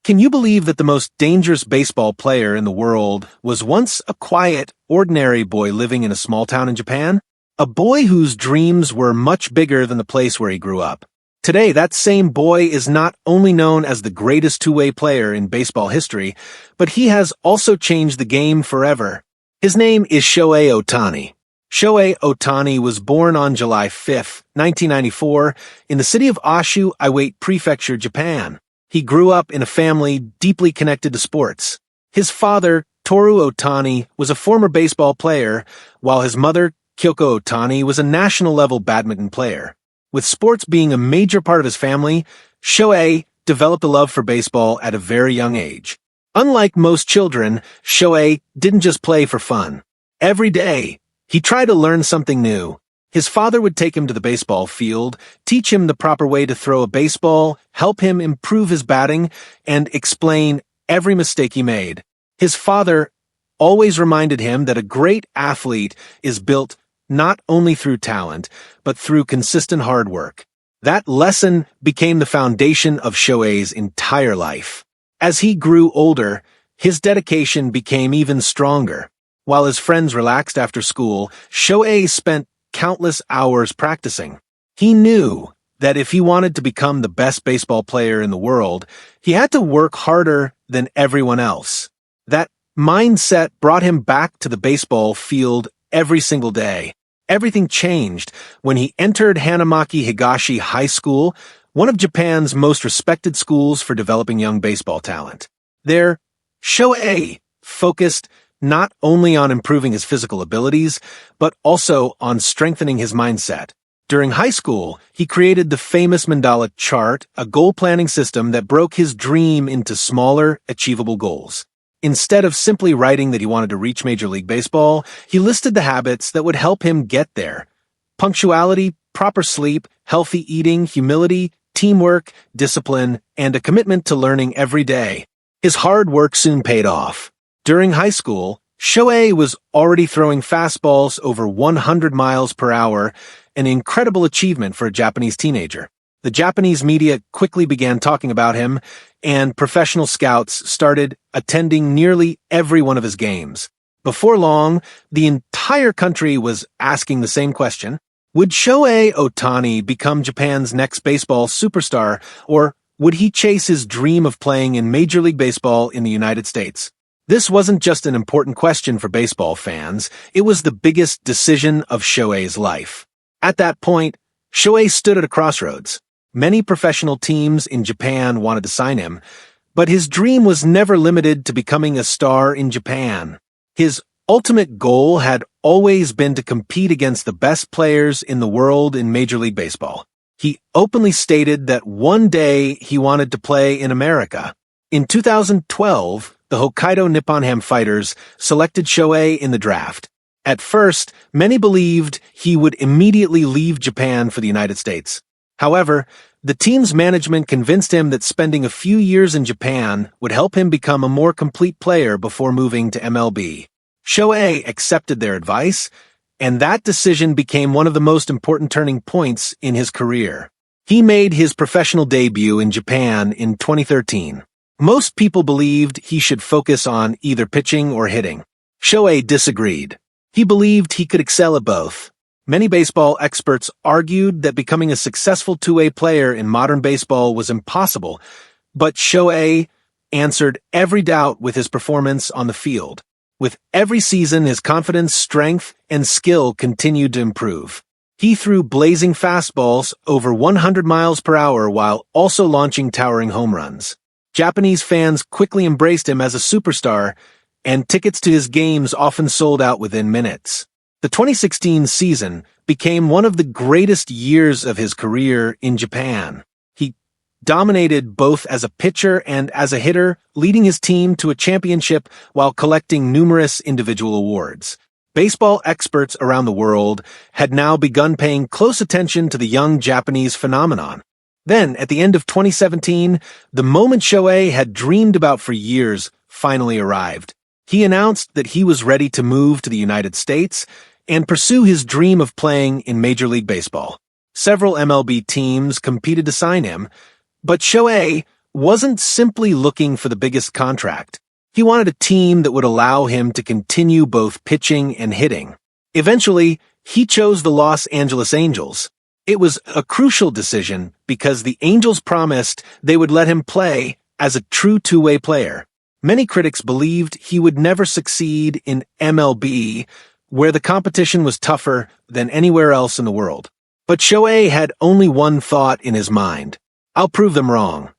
Can you believe that the most dangerous baseball player in the world was once a quiet, ordinary boy living in a small town in Japan? A boy whose dreams were much bigger than the place where he grew up. Today, that same boy is not only known as the greatest two-way player in baseball history, but he has also changed the game forever. His name is Shohei Ohtani. Shohei Ohtani was born on July 5, 1994, in the city of Ashu, Iwate Prefecture, Japan. He grew up in a family deeply connected to sports. His father, Toru Ohtani, was a former baseball player, while his mother, Kyoko Ohtani, was a national-level badminton player. With sports being a major part of his family, Shohei developed a love for baseball at a very young age. Unlike most children, Shohei didn't just play for fun. Every day, he tried to learn something new. His father would take him to the baseball field, teach him the proper way to throw a baseball, help him improve his batting, and explain every mistake he made. His father always reminded him that a great athlete is built not only through talent, but through consistent hard work. That lesson became the foundation of Shohei's entire life. As he grew older, his dedication became even stronger. While his friends relaxed after school, Shohei spent countless hours practicing. He knew that if he wanted to become the best baseball player in the world, he had to work harder than everyone else. That mindset brought him back to the baseball field every single day. Everything changed when he entered Hanamaki Higashi High School, one of Japan's most respected schools for developing young baseball talent. There, Shohei focused not only on improving his physical abilities, but also on strengthening his mindset. During high school, he created the famous mandala chart, a goal-planning system that broke his dream into smaller, achievable goals. Instead of simply writing that he wanted to reach Major League Baseball, he listed the habits that would help him get there. Punctuality, proper sleep, healthy eating, humility, teamwork, discipline, and a commitment to learning every day. His hard work soon paid off. During high school, Shohei was already throwing fastballs over 100 miles per hour, an incredible achievement for a Japanese teenager. The Japanese media quickly began talking about him, and professional scouts started attending nearly every one of his games. Before long, the entire country was asking the same question: would Shohei Ohtani become Japan's next baseball superstar, or would he chase his dream of playing in Major League Baseball in the United States? This wasn't just an important question for baseball fans, it was the biggest decision of Shohei's life. At that point, Shohei stood at a crossroads. Many professional teams in Japan wanted to sign him, but his dream was never limited to becoming a star in Japan. His ultimate goal had always been to compete against the best players in the world in Major League Baseball. He openly stated that one day he wanted to play in America. In 2012, the Hokkaido Nippon Ham Fighters selected Shohei in the draft. At first, many believed he would immediately leave Japan for the United States. However, the team's management convinced him that spending a few years in Japan would help him become a more complete player before moving to MLB. Shohei accepted their advice, and that decision became one of the most important turning points in his career. He made his professional debut in Japan in 2013. Most people believed he should focus on either pitching or hitting. Shohei disagreed. He believed he could excel at both. Many baseball experts argued that becoming a successful two-way player in modern baseball was impossible, but Shohei answered every doubt with his performance on the field. With every season, his confidence, strength, and skill continued to improve. He threw blazing fastballs over 100 miles per hour while also launching towering home runs. Japanese fans quickly embraced him as a superstar, and tickets to his games often sold out within minutes. The 2016 season became one of the greatest years of his career in Japan. He dominated both as a pitcher and as a hitter, leading his team to a championship while collecting numerous individual awards. Baseball experts around the world had now begun paying close attention to the young Japanese phenomenon. Then, at the end of 2017, the moment Shohei had dreamed about for years finally arrived. He announced that he was ready to move to the United States and pursue his dream of playing in Major League Baseball. Several MLB teams competed to sign him, but Shohei wasn't simply looking for the biggest contract. He wanted a team that would allow him to continue both pitching and hitting. Eventually, he chose the Los Angeles Angels. It was a crucial decision because the Angels promised they would let him play as a true two-way player. Many critics believed he would never succeed in MLB, where the competition was tougher than anywhere else in the world. But Shohei had only one thought in his mind: I'll prove them wrong.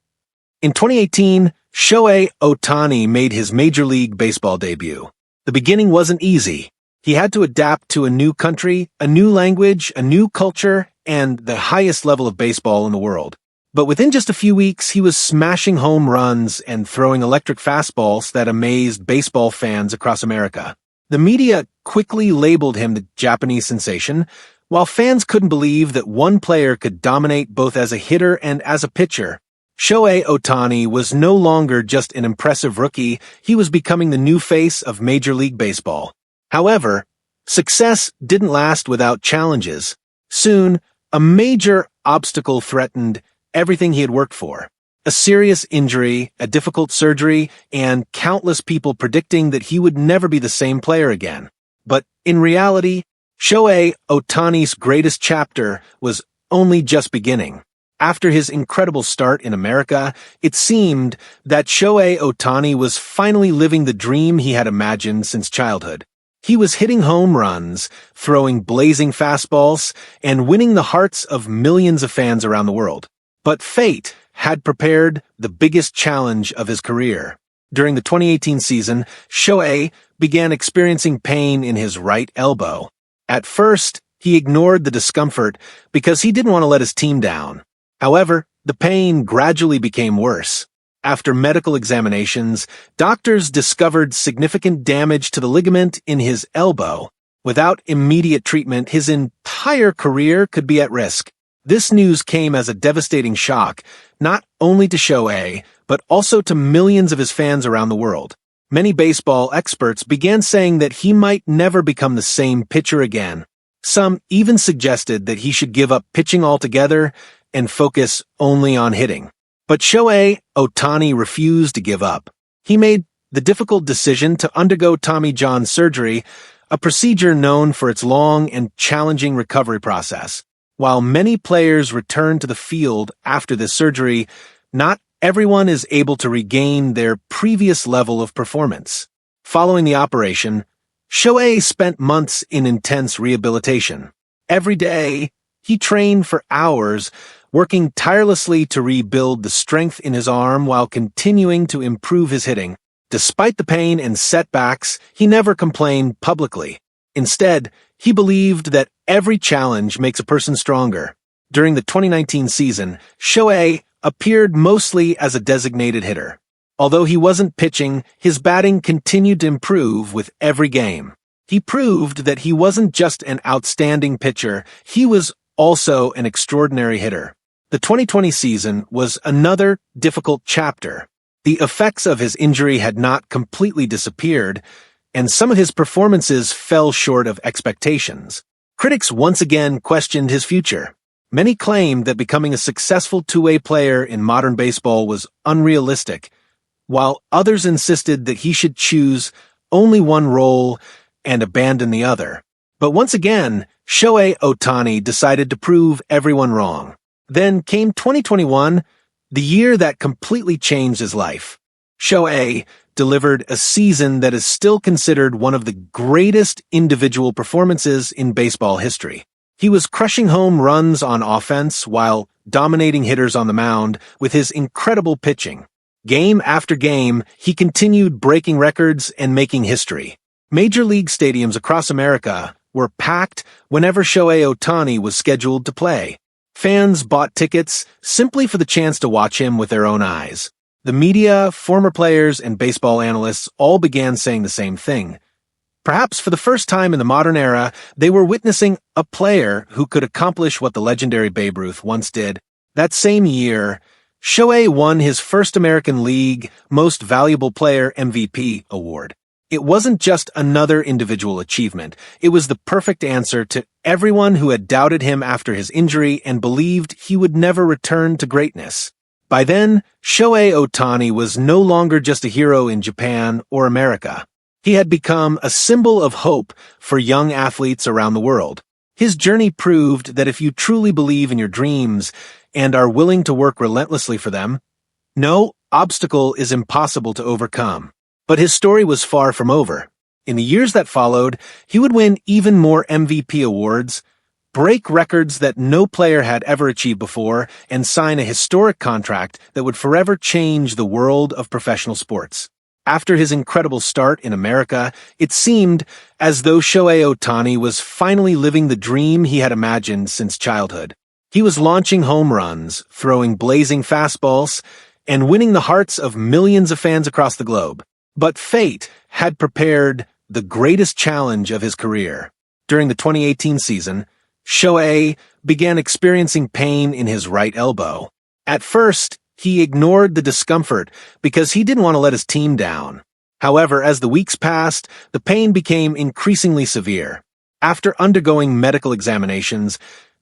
In 2018, Shohei Ohtani made his Major League Baseball debut. The beginning wasn't easy. He had to adapt to a new country, a new language, a new culture, and the highest level of baseball in the world. But within just a few weeks, he was smashing home runs and throwing electric fastballs that amazed baseball fans across America. The media quickly labeled him the Japanese sensation, while fans couldn't believe that one player could dominate both as a hitter and as a pitcher. Shohei Ohtani was no longer just an impressive rookie, he was becoming the new face of Major League Baseball. However, success didn't last without challenges. Soon, a major obstacle threatened everything he had worked for. A serious injury, a difficult surgery, and countless people predicting that he would never be the same player again. But in reality, Shohei Ohtani's greatest chapter was only just beginning. After his incredible start in America, it seemed that Shohei Ohtani was finally living the dream he had imagined since childhood. He was hitting home runs, throwing blazing fastballs, and winning the hearts of millions of fans around the world. But fate had prepared the biggest challenge of his career. During the 2018 season, Shohei began experiencing pain in his right elbow. At first, he ignored the discomfort because he didn't want to let his team down. However, the pain gradually became worse. After medical examinations, doctors discovered significant damage to the ligament in his elbow. Without immediate treatment, his entire career could be at risk. This news came as a devastating shock, not only to Shohei, but also to millions of his fans around the world. Many baseball experts began saying that he might never become the same pitcher again. Some even suggested that he should give up pitching altogether and focus only on hitting. But Shohei Ohtani refused to give up. He made the difficult decision to undergo Tommy John surgery, a procedure known for its long and challenging recovery process. While many players return to the field after this surgery, not everyone is able to regain their previous level of performance. Following the operation, Shohei spent months in intense rehabilitation. Every day, he trained for hours, working tirelessly to rebuild the strength in his arm while continuing to improve his hitting. Despite the pain and setbacks, he never complained publicly. Instead, he believed that every challenge makes a person stronger. During the 2019 season, Shohei appeared mostly as a designated hitter. Although he wasn't pitching, his batting continued to improve with every game. He proved that he wasn't just an outstanding pitcher, he was also an extraordinary hitter. The 2020 season was another difficult chapter. The effects of his injury had not completely disappeared, and some of his performances fell short of expectations. Critics once again questioned his future. Many claimed that becoming a successful two-way player in modern baseball was unrealistic, while others insisted that he should choose only one role and abandon the other. But once again, Shohei Ohtani decided to prove everyone wrong. Then came 2021, the year that completely changed his life. Shohei delivered a season that is still considered one of the greatest individual performances in baseball history. He was crushing home runs on offense while dominating hitters on the mound with his incredible pitching. Game after game, he continued breaking records and making history. Major league stadiums across America were packed whenever Shohei Ohtani was scheduled to play. Fans bought tickets simply for the chance to watch him with their own eyes. The media, former players, and baseball analysts all began saying the same thing. Perhaps for the first time in the modern era, they were witnessing a player who could accomplish what the legendary Babe Ruth once did. That same year, Shohei won his first American League Most Valuable Player MVP award. It wasn't just another individual achievement. It was the perfect answer to everyone who had doubted him after his injury and believed he would never return to greatness. By then, Shohei Ohtani was no longer just a hero in Japan or America. He had become a symbol of hope for young athletes around the world. His journey proved that if you truly believe in your dreams and are willing to work relentlessly for them, no obstacle is impossible to overcome. But his story was far from over. In the years that followed, he would win even more MVP awards, break records that no player had ever achieved before, and sign a historic contract that would forever change the world of professional sports. After his incredible start in America, it seemed as though Shohei Ohtani was finally living the dream he had imagined since childhood. He was launching home runs, throwing blazing fastballs, and winning the hearts of millions of fans across the globe. But fate had prepared the greatest challenge of his career. During the 2018 season, Shohei began experiencing pain in his right elbow. At first, he ignored the discomfort because he didn't want to let his team down. However, as the weeks passed, the pain became increasingly severe. After undergoing medical examinations,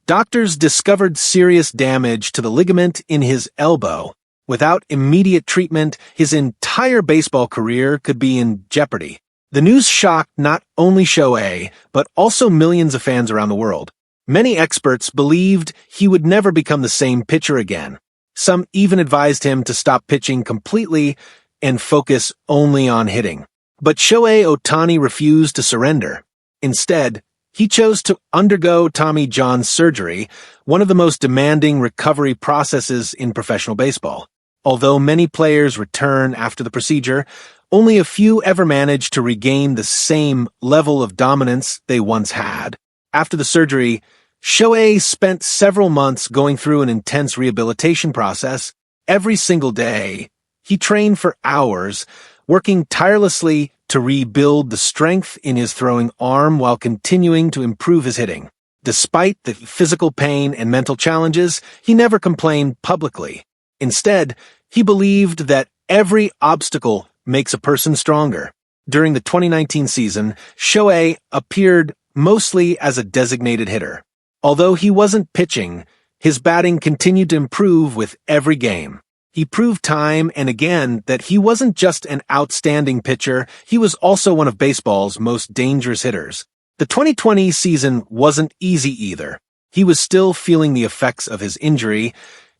doctors discovered serious damage to the ligament in his elbow. Without immediate treatment, his entire baseball career could be in jeopardy. The news shocked not only Shohei, but also millions of fans around the world. Many experts believed he would never become the same pitcher again. Some even advised him to stop pitching completely and focus only on hitting. But Shohei Ohtani refused to surrender. Instead, he chose to undergo Tommy John surgery, one of the most demanding recovery processes in professional baseball. Although many players return after the procedure, only a few ever manage to regain the same level of dominance they once had. After the surgery, Shohei spent several months going through an intense rehabilitation process. Every single day, he trained for hours, working tirelessly to rebuild the strength in his throwing arm while continuing to improve his hitting. Despite the physical pain and mental challenges, he never complained publicly. Instead, he believed that every obstacle makes a person stronger. During the 2019 season, Shohei appeared mostly as a designated hitter. Although he wasn't pitching, his batting continued to improve with every game. He proved time and again that he wasn't just an outstanding pitcher, he was also one of baseball's most dangerous hitters. The 2020 season wasn't easy either. He was still feeling the effects of his injury,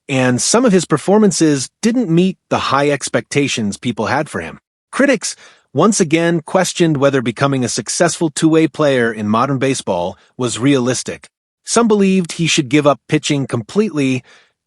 and some of his performances didn't meet the high expectations people had for him. Critics once again questioned whether becoming a successful two-way player in modern baseball was realistic. Some believed he should give up pitching completely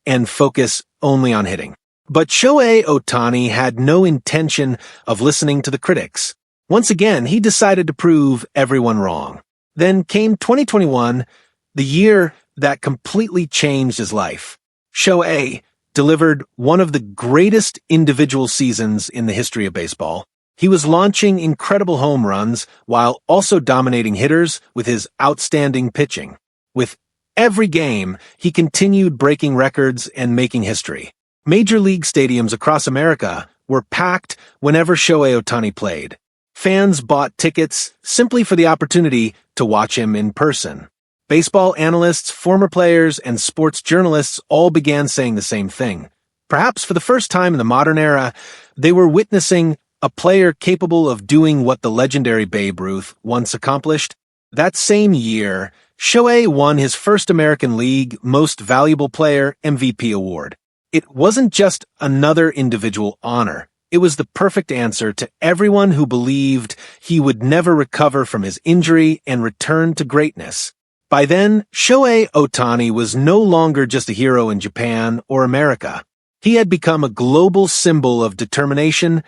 and focus only on hitting. But Shohei Ohtani had no intention of listening to the critics. Once again, he decided to prove everyone wrong. Then came 2021, the year that completely changed his life. Shohei delivered one of the greatest individual seasons in the history of baseball. He was launching incredible home runs while also dominating hitters with his outstanding pitching. With every game, he continued breaking records and making history. Major league stadiums across America were packed whenever Shohei Ohtani played. Fans bought tickets simply for the opportunity to watch him in person. Baseball analysts, former players, and sports journalists all began saying the same thing. Perhaps for the first time in the modern era, they were witnessing a player capable of doing what the legendary Babe Ruth once accomplished. That same year, Shohei won his first American League Most Valuable Player MVP award. It wasn't just another individual honor. It was the perfect answer to everyone who believed he would never recover from his injury and return to greatness. By then, Shohei Ohtani was no longer just a hero in Japan or America. He had become a global symbol of determination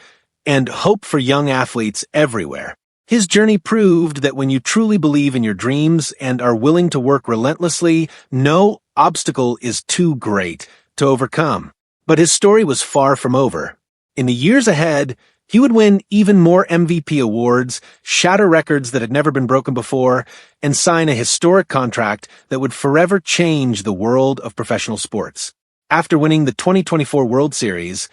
and hope for young athletes everywhere. His journey proved that when you truly believe in your dreams and are willing to work relentlessly, no obstacle is too great to overcome. But his story was far from over. In the years ahead, he would win even more MVP awards, shatter records that had never been broken before, and sign a historic contract that would forever change the world of professional sports. After winning the 2024 World Series,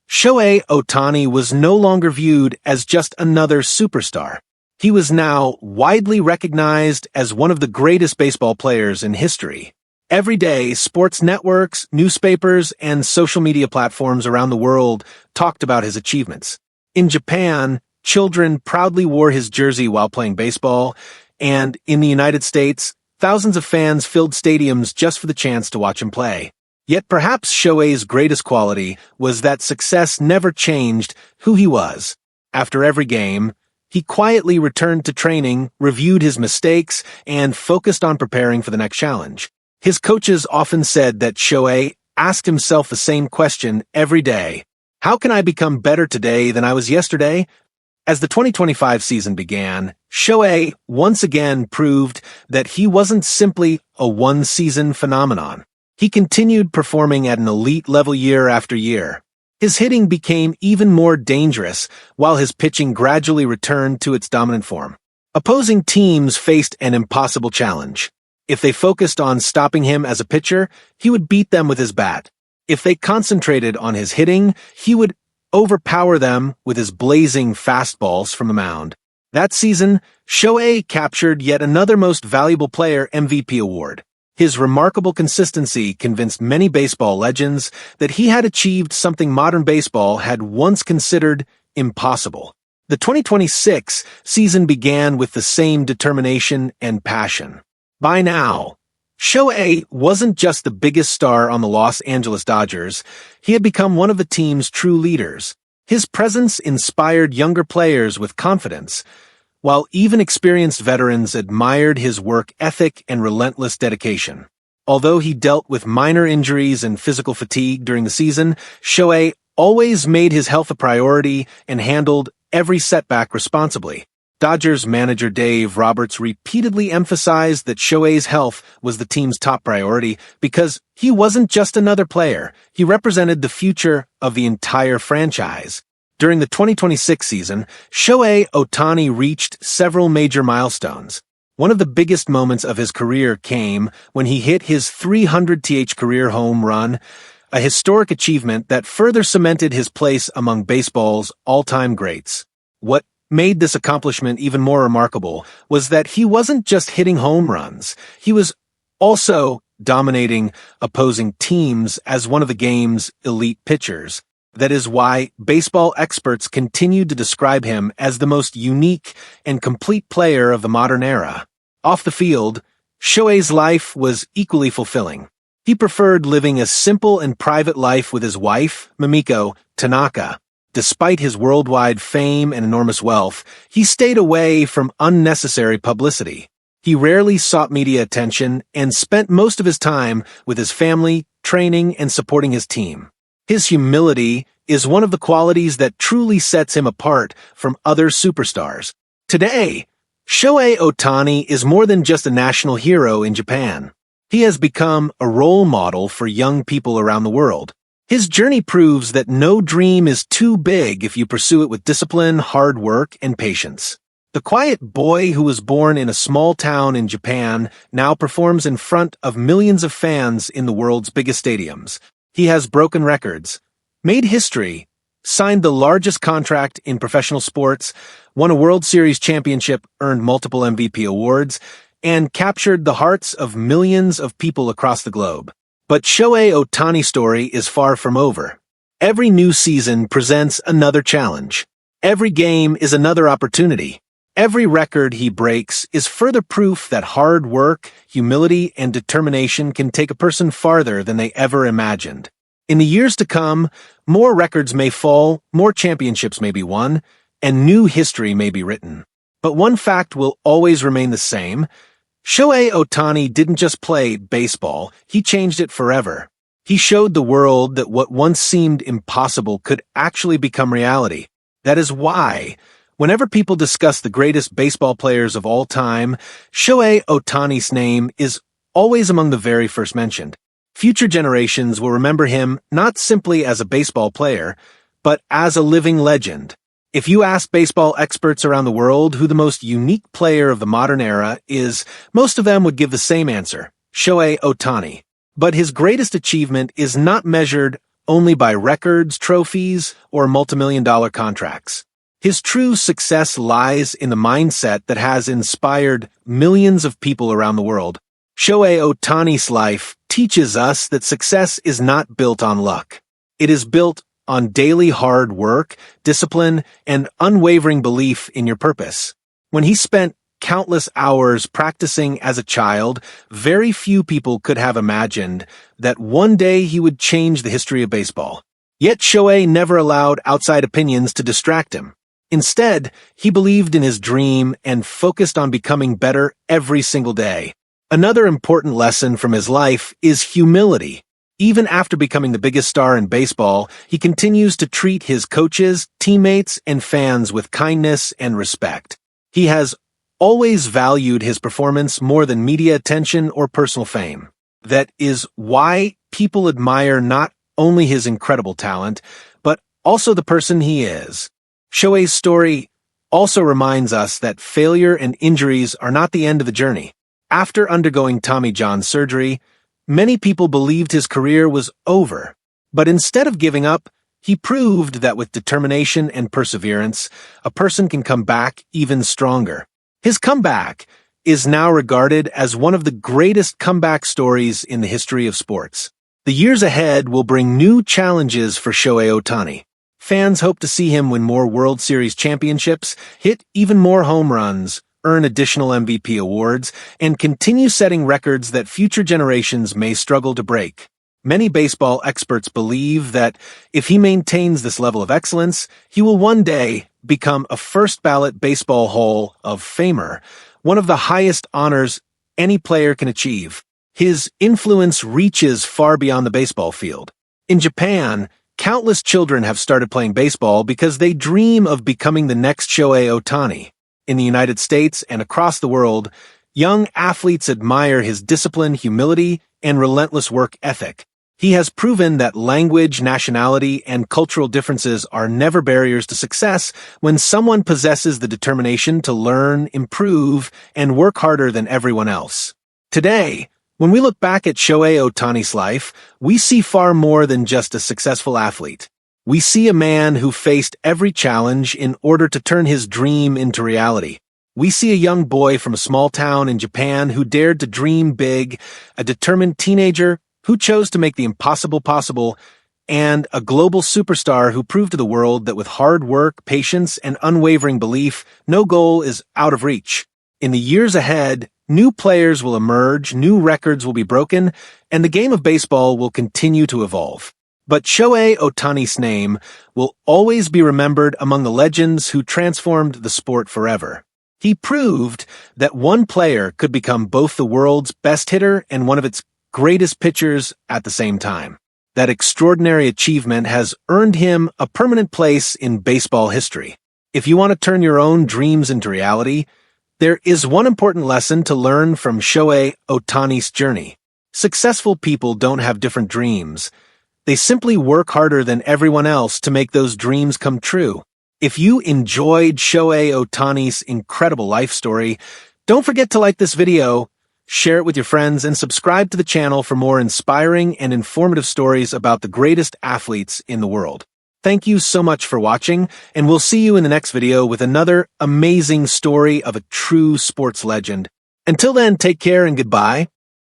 Shohei Ohtani was no longer viewed as just another superstar. He was now widely recognized as one of the greatest baseball players in history. Every day, sports networks, newspapers, and social media platforms around the world talked about his achievements. In Japan, children proudly wore his jersey while playing baseball, and in the United States, thousands of fans filled stadiums just for the chance to watch him play. Yet perhaps Shohei's greatest quality was that success never changed who he was. After every game, he quietly returned to training, reviewed his mistakes, and focused on preparing for the next challenge. His coaches often said that Shohei asked himself the same question every day. How can I become better today than I was yesterday? As the 2025 season began, Shohei once again proved that he wasn't simply a one-season phenomenon. He continued performing at an elite level year after year. His hitting became even more dangerous, while his pitching gradually returned to its dominant form. Opposing teams faced an impossible challenge. If they focused on stopping him as a pitcher, he would beat them with his bat. If they concentrated on his hitting, he would overpower them with his blazing fastballs from the mound. That season, Shohei captured yet another Most Valuable Player MVP award. His remarkable consistency convinced many baseball legends that he had achieved something modern baseball had once considered impossible. The 2026 season began with the same determination and passion. By now, Shohei wasn't just the biggest star on the Los Angeles Dodgers, he had become one of the team's true leaders. His presence inspired younger players with confidence, while even experienced veterans admired his work ethic and relentless dedication. Although he dealt with minor injuries and physical fatigue during the season, Shohei always made his health a priority and handled every setback responsibly. Dodgers manager Dave Roberts repeatedly emphasized that Shohei's health was the team's top priority because he wasn't just another player, he represented the future of the entire franchise. During the 2026 season, Shohei Ohtani reached several major milestones. One of the biggest moments of his career came when he hit his 300th career home run, a historic achievement that further cemented his place among baseball's all-time greats. What made this accomplishment even more remarkable was that he wasn't just hitting home runs, he was also dominating opposing teams as one of the game's elite pitchers. That is why baseball experts continued to describe him as the most unique and complete player of the modern era. Off the field, Shohei's life was equally fulfilling. He preferred living a simple and private life with his wife, Mamiko Tanaka. Despite his worldwide fame and enormous wealth, he stayed away from unnecessary publicity. He rarely sought media attention and spent most of his time with his family, training, and supporting his team. His humility is one of the qualities that truly sets him apart from other superstars. Today, Shohei Ohtani is more than just a national hero in Japan. He has become a role model for young people around the world. His journey proves that no dream is too big if you pursue it with discipline, hard work, and patience. The quiet boy who was born in a small town in Japan now performs in front of millions of fans in the world's biggest stadiums. He has broken records, made history, signed the largest contract in professional sports, won a World Series championship, earned multiple MVP awards, and captured the hearts of millions of people across the globe. But Shohei Ohtani's story is far from over. Every new season presents another challenge. Every game is another opportunity. Every record he breaks is further proof that hard work, humility, and determination can take a person farther than they ever imagined. In the years to come, more records may fall, more championships may be won, and new history may be written. But one fact will always remain the same. Shohei Ohtani didn't just play baseball, he changed it forever. He showed the world that what once seemed impossible could actually become reality. That is why, whenever people discuss the greatest baseball players of all time, Shohei Ohtani's name is always among the very first mentioned. Future generations will remember him not simply as a baseball player, but as a living legend. If you ask baseball experts around the world who the most unique player of the modern era is, most of them would give the same answer, Shohei Ohtani. But his greatest achievement is not measured only by records, trophies, or multimillion-dollar contracts. His true success lies in the mindset that has inspired millions of people around the world. Shohei Ohtani's life teaches us that success is not built on luck. It is built on daily hard work, discipline, and unwavering belief in your purpose. When he spent countless hours practicing as a child, very few people could have imagined that one day he would change the history of baseball. Yet Shohei never allowed outside opinions to distract him. Instead, he believed in his dream and focused on becoming better every single day. Another important lesson from his life is humility. Even after becoming the biggest star in baseball, he continues to treat his coaches, teammates, and fans with kindness and respect. He has always valued his performance more than media attention or personal fame. That is why people admire not only his incredible talent, but also the person he is. Shohei's story also reminds us that failure and injuries are not the end of the journey. After undergoing Tommy John surgery, many people believed his career was over. But instead of giving up, he proved that with determination and perseverance, a person can come back even stronger. His comeback is now regarded as one of the greatest comeback stories in the history of sports. The years ahead will bring new challenges for Shohei Ohtani. Fans hope to see him win more World Series championships, hit even more home runs, earn additional MVP awards, and continue setting records that future generations may struggle to break. Many baseball experts believe that if he maintains this level of excellence, he will one day become a first-ballot Baseball Hall of Famer, one of the highest honors any player can achieve. His influence reaches far beyond the baseball field. In Japan, countless children have started playing baseball because they dream of becoming the next Shohei Ohtani. In the United States and across the world, young athletes admire his discipline, humility, and relentless work ethic. He has proven that language, nationality, and cultural differences are never barriers to success when someone possesses the determination to learn, improve, and work harder than everyone else. Today, when we look back at Shohei Ohtani's life, we see far more than just a successful athlete. We see a man who faced every challenge in order to turn his dream into reality. We see a young boy from a small town in Japan who dared to dream big, a determined teenager who chose to make the impossible possible, and a global superstar who proved to the world that with hard work, patience, and unwavering belief, no goal is out of reach. In the years ahead, new players will emerge, new records will be broken, and the game of baseball will continue to evolve. But Shohei Ohtani's name will always be remembered among the legends who transformed the sport forever. He proved that one player could become both the world's best hitter and one of its greatest pitchers at the same time. That extraordinary achievement has earned him a permanent place in baseball history. If you want to turn your own dreams into reality, there is one important lesson to learn from Shohei Ohtani's journey. Successful people don't have different dreams. They simply work harder than everyone else to make those dreams come true. If you enjoyed Shohei Ohtani's incredible life story, don't forget to like this video, share it with your friends, and subscribe to the channel for more inspiring and informative stories about the greatest athletes in the world. Thank you so much for watching, and we'll see you in the next video with another amazing story of a true sports legend. Until then, take care and goodbye.